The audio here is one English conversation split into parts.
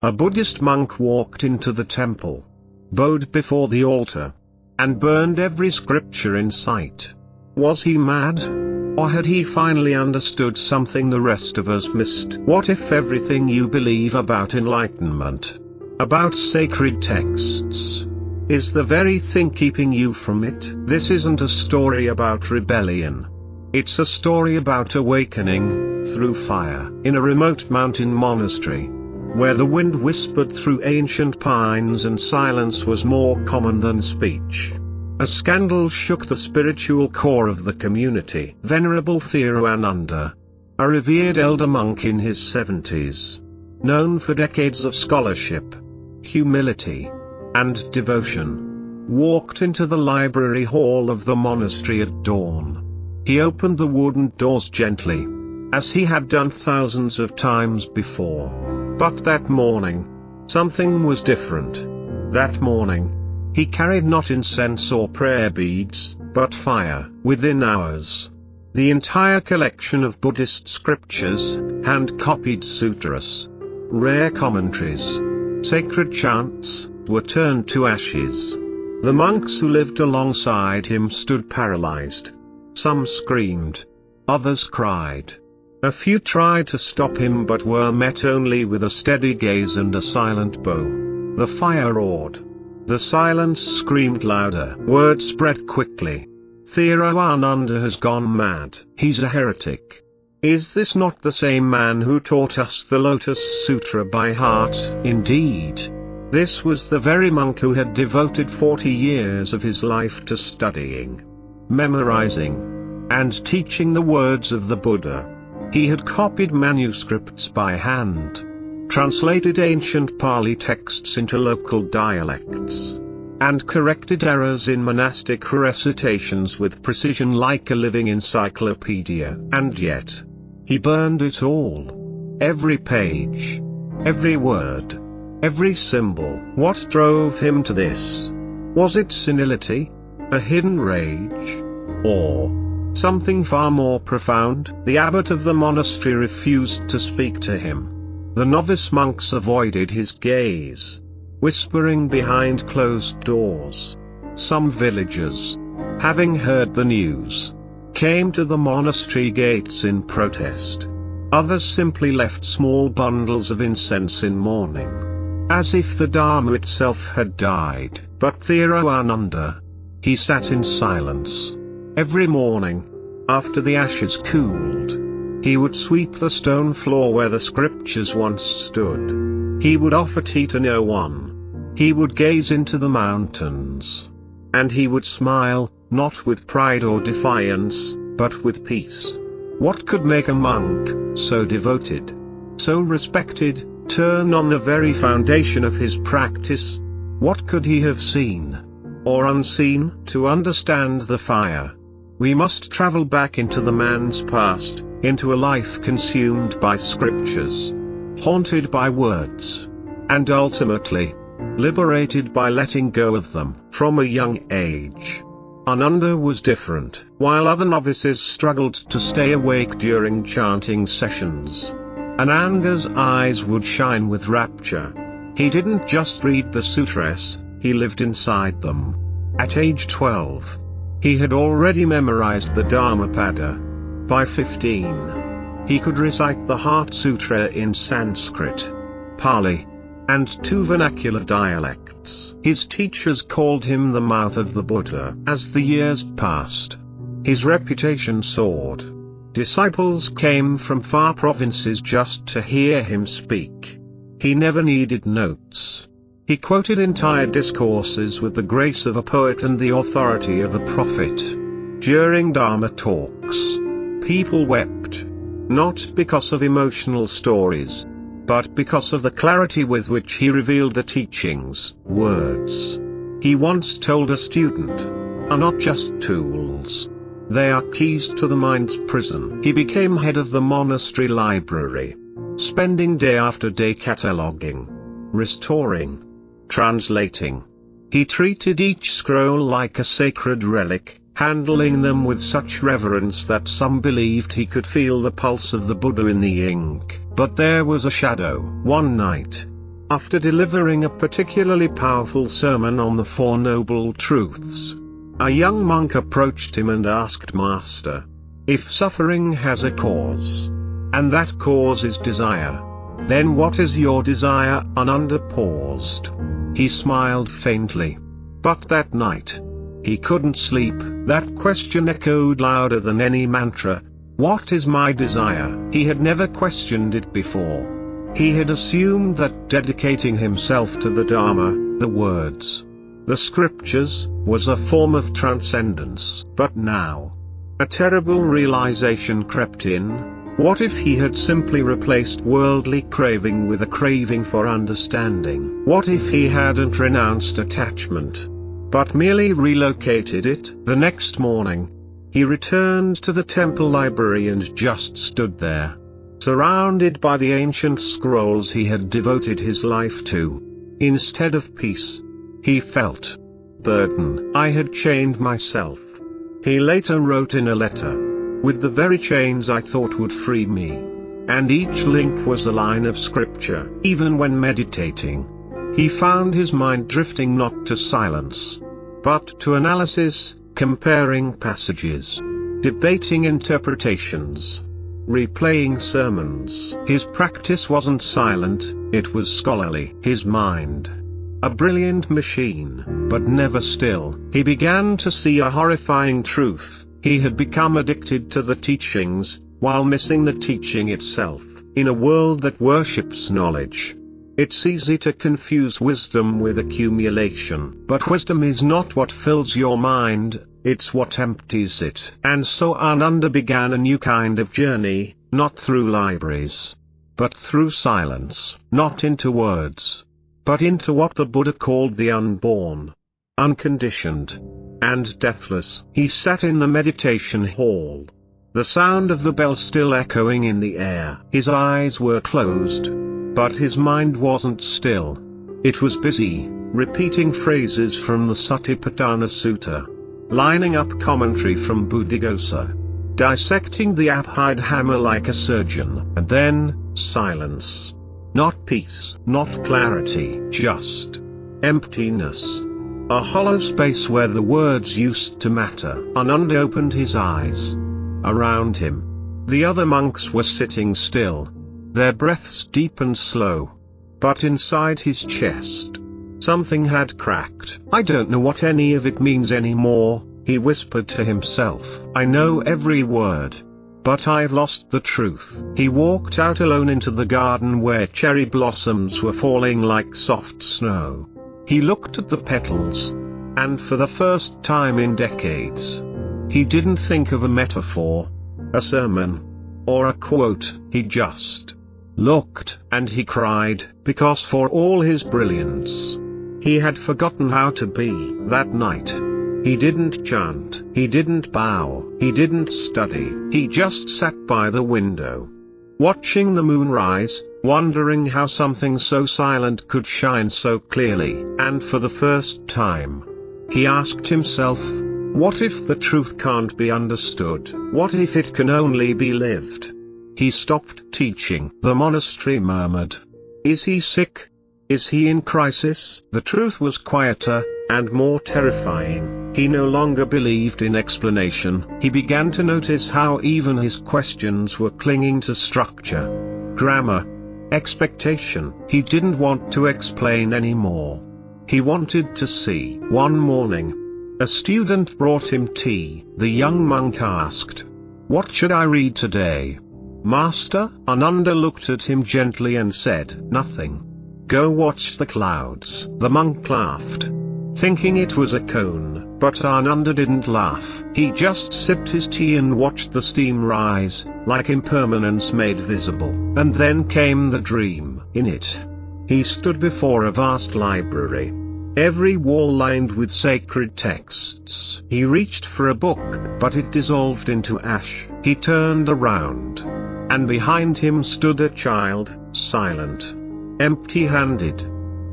A Buddhist monk walked into the temple, bowed before the altar, and burned every scripture in sight. Was he mad? Or had he finally understood something the rest of us missed? What if everything you believe about enlightenment, about sacred texts, is the very thing keeping you from it? This isn't a story about rebellion. It's a story about awakening, through fire. In a remote mountain monastery, where the wind whispered through ancient pines and silence was more common than speech, a scandal shook the spiritual core of the community. Venerable Theravada, a revered elder monk in his 70s, known for decades of scholarship, humility, and devotion, walked into the library hall of the monastery at dawn. He opened the wooden doors gently, as he had done thousands of times before. But that morning, something was different. That morning, he carried not incense or prayer beads, but fire. Within hours, the entire collection of Buddhist scriptures, hand-copied sutras, rare commentaries, sacred chants, were turned to ashes. The monks who lived alongside him stood paralyzed. Some screamed, others cried. A few tried to stop him but were met only with a steady gaze and a silent bow. The fire roared. The silence screamed louder. Word spread quickly. Theravada has gone mad. He's a heretic. Is this not the same man who taught us the Lotus Sutra by heart? Indeed. This was the very monk who had devoted 40 years of his life to studying, memorizing, and teaching the words of the Buddha. He had copied manuscripts by hand, translated ancient Pali texts into local dialects, and corrected errors in monastic recitations with precision like a living encyclopedia. And yet, he burned it all. Every page, every word, every symbol. What drove him to this? Was it senility? A hidden rage? Or something far more profound? The abbot of the monastery refused to speak to him. The novice monks avoided his gaze, whispering behind closed doors. Some villagers, having heard the news, came to the monastery gates in protest. Others simply left small bundles of incense in mourning, as if the Dharma itself had died. But Theravada, he sat in silence. Every morning, after the ashes cooled, he would sweep the stone floor where the scriptures once stood. He would offer tea to no one. He would gaze into the mountains. And he would smile, not with pride or defiance, but with peace. What could make a monk, so devoted, so respected, turn on the very foundation of his practice? What could he have seen, or unseen, to understand the fire? We must travel back into the man's past, into a life consumed by scriptures, haunted by words, and ultimately, liberated by letting go of them. From a young age, Ananda was different. While other novices struggled to stay awake during chanting sessions, Ananda's eyes would shine with rapture. He didn't just read the sutras, he lived inside them. At age 12, he had already memorized the Dhammapada. By 15, he could recite the Heart Sutra in Sanskrit, Pali, and 2 vernacular dialects. His teachers called him the mouth of the Buddha. As the years passed, his reputation soared. Disciples came from far provinces just to hear him speak. He never needed notes. He quoted entire discourses with the grace of a poet and the authority of a prophet. During Dharma talks, people wept, not because of emotional stories, but because of the clarity with which he revealed the teachings. Words, he once told a student, are not just tools. They are keys to the mind's prison. He became head of the monastery library, spending day after day cataloging, restoring, translating. He treated each scroll like a sacred relic, handling them with such reverence that some believed he could feel the pulse of the Buddha in the ink. But there was a shadow. One night, After delivering a particularly powerful sermon on the Four Noble Truths, a young monk approached him and asked, "Master, if suffering has a cause, and that cause is desire, then what is your desire?" Ananda paused. He smiled faintly. But that night, he couldn't sleep. That question echoed louder than any mantra. What is my desire? He had never questioned it before. He had assumed that dedicating himself to the Dharma, the words, the scriptures, was a form of transcendence. But now, a terrible realization crept in. What if he had simply replaced worldly craving with a craving for understanding? What if he hadn't renounced attachment, but merely relocated it? The next morning, he returned to the temple library and just stood there, surrounded by the ancient scrolls he had devoted his life to. Instead of peace, he felt burden. I had chained myself, he later wrote in a letter, with the very chains I thought would free me. And each link was a line of scripture. Even when meditating, he found his mind drifting not to silence, but to analysis, comparing passages, debating interpretations, replaying sermons. His practice wasn't silent, it was scholarly. His mind, a brilliant machine, but never still. He began to see a horrifying truth. He had become addicted to the teachings, while missing the teaching itself. In a world that worships knowledge, it's easy to confuse wisdom with accumulation. But wisdom is not what fills your mind, it's what empties it. And so Ananda began a new kind of journey, not through libraries, but through silence. Not into words, but into what the Buddha called the unborn, unconditioned, and deathless. He sat in the meditation hall, the sound of the bell still echoing in the air. His eyes were closed, but his mind wasn't still. It was busy, repeating phrases from the Satipatthana Sutta, lining up commentary from Buddhaghosa, dissecting the Abhidhamma like a surgeon. And then, silence. Not peace, not clarity, just emptiness. A hollow space where the words used to matter. Ananda opened his eyes. Around him, the other monks were sitting still, their breaths deep and slow. But inside his chest, something had cracked. I don't know what any of it means anymore, he whispered to himself. I know every word, but I've lost the truth. He walked out alone into the garden where cherry blossoms were falling like soft snow. He looked at the petals, and for the first time in decades, he didn't think of a metaphor, a sermon, or a quote. He just looked, and he cried, because for all his brilliance, he had forgotten how to be. That night, he didn't chant, he didn't bow, he didn't study. He just sat by the window, watching the moon rise, wondering how something so silent could shine so clearly. And for the first time, he asked himself, what if the truth can't be understood? What if it can only be lived? He stopped teaching. The monastery murmured. Is he sick? Is he in crisis? The truth was quieter, and more terrifying. He no longer believed in explanation. He began to notice how even his questions were clinging to structure, grammar, expectation. He didn't want to explain anymore. He wanted to see. One morning, a student brought him tea. The young monk asked, "What should I read today, Master?" Ananda looked at him gently and said, "Nothing. Go watch the clouds." The monk laughed, thinking it was a cone, but Ananda didn't laugh. He just sipped his tea and watched the steam rise, like impermanence made visible. And then came the dream. In it, he stood before a vast library, every wall lined with sacred texts. He reached for a book, but it dissolved into ash. He turned around, and behind him stood a child, silent, empty-handed,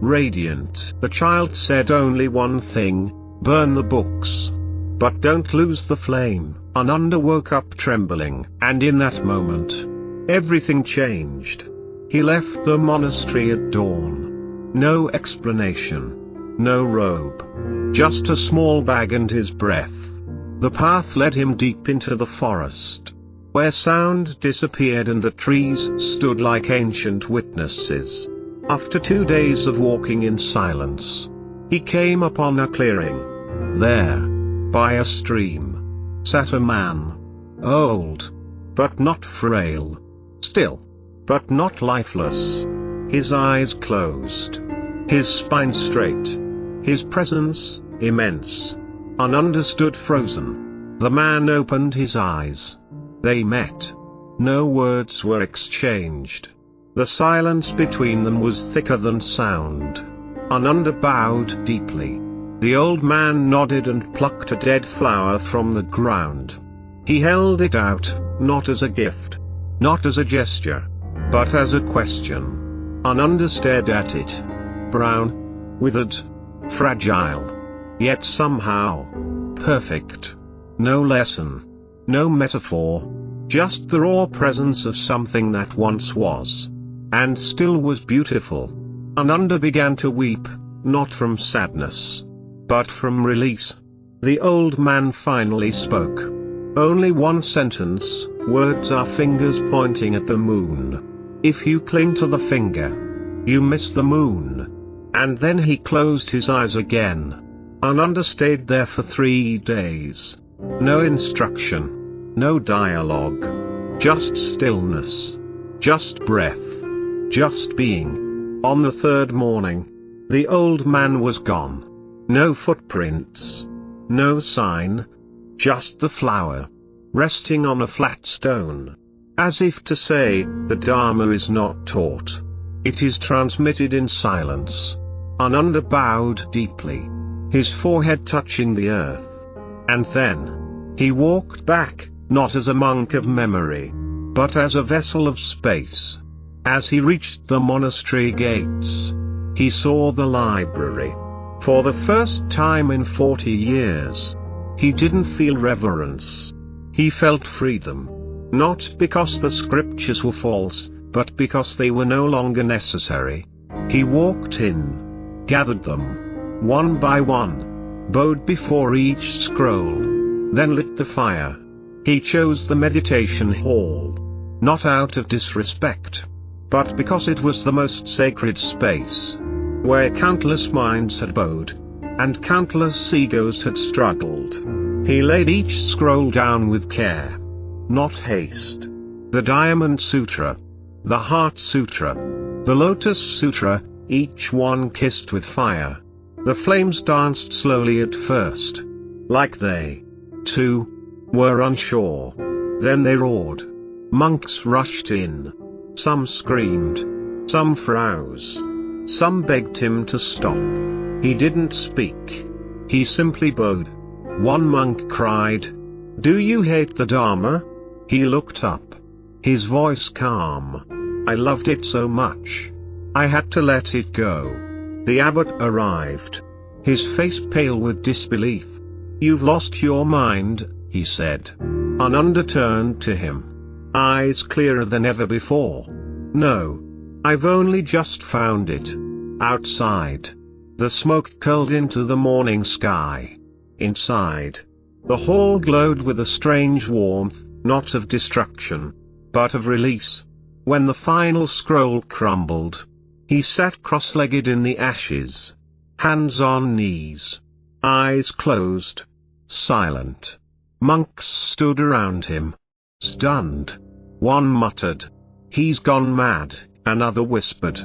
radiant. The child said only one thing, "Burn the books, but don't lose the flame." Ananda woke up trembling, and in that moment, everything changed. He left the monastery at dawn, No explanation. No robe. Just a small bag and his breath. The path led him deep into the forest, where sound disappeared and the trees stood like ancient witnesses. After 2 days of walking in silence, he came upon a clearing. There, by a stream, sat a man. Old, but not frail. Still, but not lifeless. His eyes closed. His spine straight. His presence, immense. Ununderstood, frozen. The man opened his eyes. They met. No words were exchanged. The silence between them was thicker than sound. Ananda bowed deeply. The old man nodded and plucked a dead flower from the ground. He held it out, not as a gift, not as a gesture, but as a question. Ananda stared at it. Brown, withered, fragile, yet somehow perfect. No lesson, no metaphor, just the raw presence of something that once was, and still was beautiful. Ananda began to weep, not from sadness, but from release. The old man finally spoke. Only one sentence, words are fingers pointing at the moon. If you cling to the finger, you miss the moon. And then he closed his eyes again. Ananda stayed there for 3 days. No instruction, no dialogue. Just stillness. Just breath. Just being. On the 3rd morning, the old man was gone. No footprints. No sign. Just the flower. Resting on a flat stone. As if to say, the Dharma is not taught. It is transmitted in silence. Ananda bowed deeply. His forehead touching the earth. And then, he walked back, not as a monk of memory, but as a vessel of space. As he reached the monastery gates, he saw the library. For the first time in 40 years, he didn't feel reverence. He felt freedom. Not because the scriptures were false, but because they were no longer necessary. He walked in, gathered them, one by one, bowed before each scroll, then lit the fire. He chose the meditation hall, not out of disrespect, but because it was the most sacred space, where countless minds had bowed, and countless egos had struggled. He laid each scroll down with care, not haste. The Diamond Sutra, the Heart Sutra, the Lotus Sutra, each one kissed with fire. The flames danced slowly at first, like they, too, were unsure. Then they roared. Monks rushed in. Some screamed. Some froze. Some begged him to stop. He didn't speak. He simply bowed. One monk cried, "Do you hate the Dharma?" He looked up. His voice calm. "I loved it so much. I had to let it go." The abbot arrived. His face pale with disbelief. "You've lost your mind," he said. Ananda turned to him. Eyes clearer than ever before. "No. I've only just found it. Outside. The smoke curled into the morning sky. Inside. The hall glowed with a strange warmth, not of destruction, but of release. When the final scroll crumbled, he sat cross-legged in the ashes, hands on knees, eyes closed, silent. Monks stood around him, stunned. One muttered, "He's gone mad," another whispered,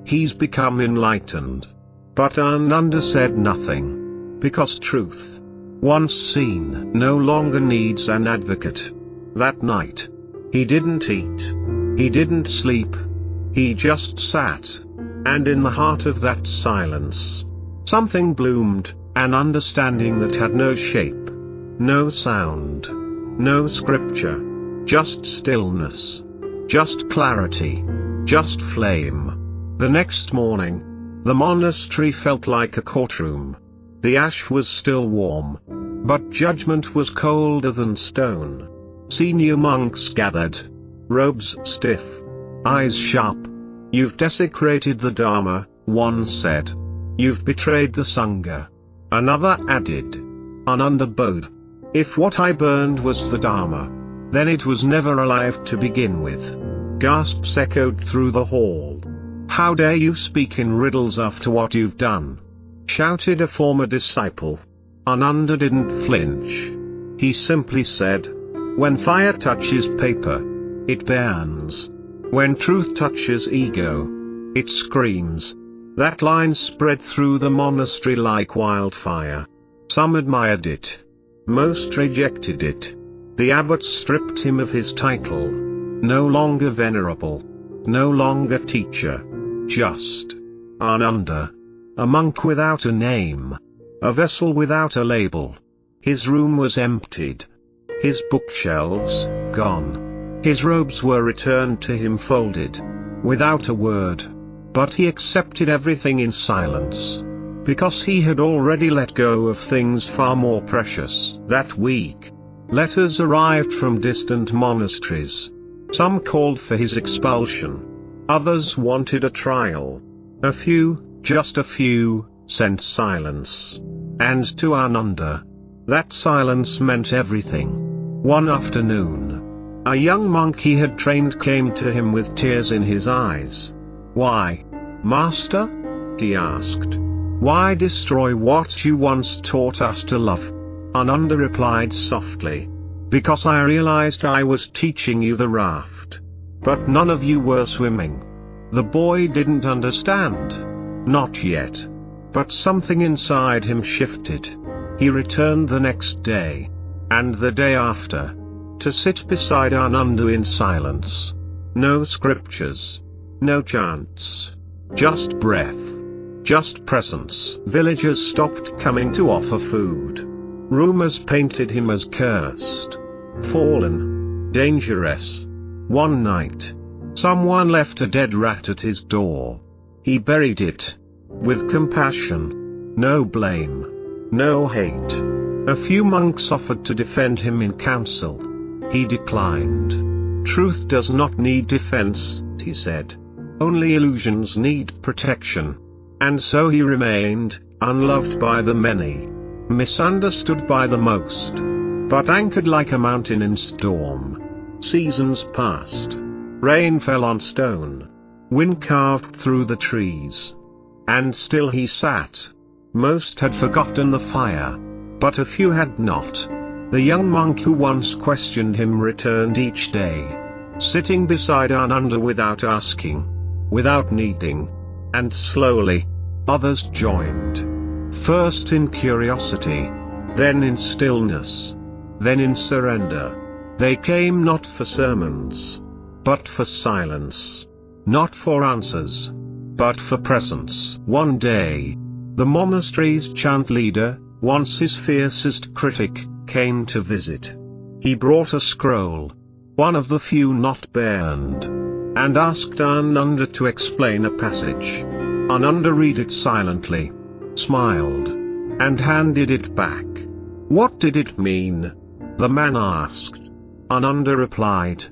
"He's become enlightened." But Ananda said nothing, because truth, once seen, no longer needs an advocate. That night, he didn't eat, he didn't sleep, he just sat. And in the heart of that silence, something bloomed, an understanding that had no shape, no sound, no scripture, just stillness, just clarity, just flame. The next morning, the monastery felt like a courtroom. The ash was still warm, but judgment was colder than stone. Senior monks gathered, robes stiff, eyes sharp. "You've desecrated the Dharma," One said, "You've betrayed the Sangha." Another added, "Ananda bowed. If what I burned was the Dharma, then it was never alive to begin with." Gasps echoed through the hall. "How dare you speak in riddles after what you've done?" shouted a former disciple. Ananda didn't flinch. He simply said, "When fire touches paper, it burns. When truth touches ego, it screams." That line spread through the monastery like wildfire. Some admired it. Most rejected it. The abbot stripped him of his title. No longer venerable. No longer teacher. Just Ananda. A monk without a name. A vessel without a label. His room was emptied. His bookshelves, gone. His robes were returned to him folded. Without a word. But he accepted everything in silence. Because he had already let go of things far more precious. That week, letters arrived from distant monasteries. Some called for his expulsion. Others wanted a trial. A few, just a few, sent silence. And to Ananda, that silence meant everything. One afternoon, a young monk he had trained came to him with tears in his eyes. "Why, Master?" he asked. "Why destroy what you once taught us to love?" Ananda replied softly, "Because I realized I was teaching you the raft. But none of you were swimming." The boy didn't understand. Not yet. But something inside him shifted. He returned the next day. And the day after. To sit beside Ananda in silence. No scriptures. No chants. Just breath. Just presence. Villagers stopped coming to offer food. Rumors painted him as cursed. Fallen. Dangerous. One night, someone left a dead rat at his door. He buried it. With compassion. No blame. No hate. A few monks offered to defend him in council. He declined. Truth does not need defense, he said. Only illusions need protection. And so he remained, unloved by the many. Misunderstood by the most. But anchored like a mountain in storm. Seasons passed. Rain fell on stone. Wind carved through the trees. And still he sat. Most had forgotten the fire. But a few had not. The young monk who once questioned him returned each day. Sitting beside Ananda without asking. Without needing. And slowly, others joined. First in curiosity. Then in stillness. Then in surrender. They came not for sermons. But for silence. Not for answers. But for presence. One day, the monastery's chant leader, once his fiercest critic, came to visit. He brought a scroll. One of the few not burned. And asked Ananda to explain a passage. Ananda read it silently. Smiled. And handed it back. What did it mean? The man asked. Ananda replied.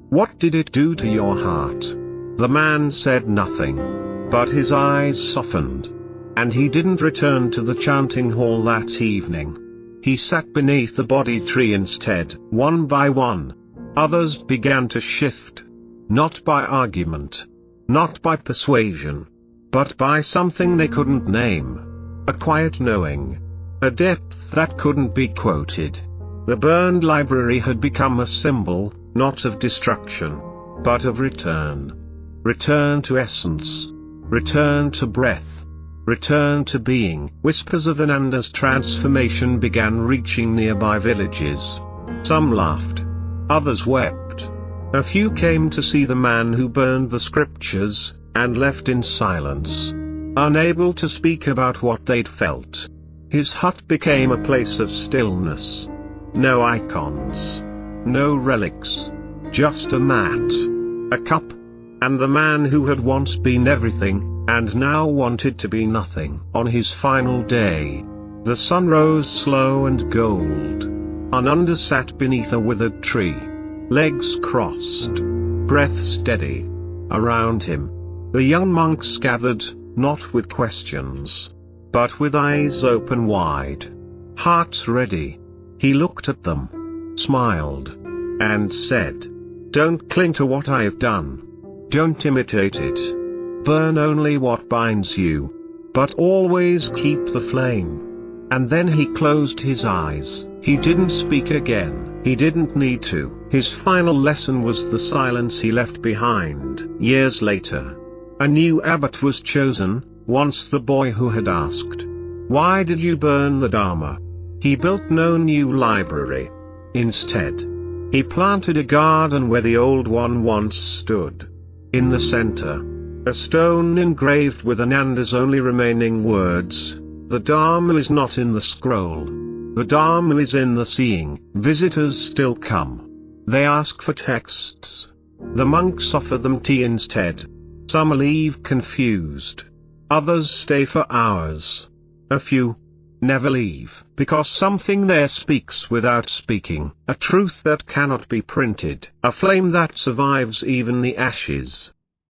What did it do to your heart? The man said nothing. But his eyes softened. And he didn't return to the chanting hall that evening. He sat beneath the Bodhi tree instead. One by one, others began to shift. Not by argument. Not by persuasion. But by something they couldn't name. A quiet knowing. A depth that couldn't be quoted. The burned library had become a symbol, not of destruction, but of return. Return to essence. Return to breath. Return to being. Whispers of Ananda's transformation began reaching nearby villages. Some laughed. Others wept. A few came to see the man who burned the scriptures, and left in silence. Unable to speak about what they'd felt. His hut became a place of stillness. No icons. No relics. Just a mat. A cup. And the man who had once been everything, and now wanted to be nothing. On his final day, the sun rose slow and gold. Ananda sat beneath a withered tree. Legs crossed. Breath steady. Around him, the young monks gathered, not with questions, but with eyes open wide, hearts ready. He looked at them, smiled, and said, "Don't cling to what I have done. Don't imitate it. Burn only what binds you, but always keep the flame." And then he closed his eyes. He didn't speak again. He didn't need to. His final lesson was the silence he left behind. Years later, a new abbot was chosen. Once the boy who had asked, "Why did you burn the Dharma?" He built no new library. Instead, he planted a garden where the old one once stood. In the center, a stone engraved with Ananda's only remaining words, "The Dharma is not in the scroll. The Dharma is in the seeing." Visitors still come. They ask for texts. The monks offer them tea instead. Some leave confused. Others stay for hours. A few never leave, because something there speaks without speaking, a truth that cannot be printed, a flame that survives even the ashes.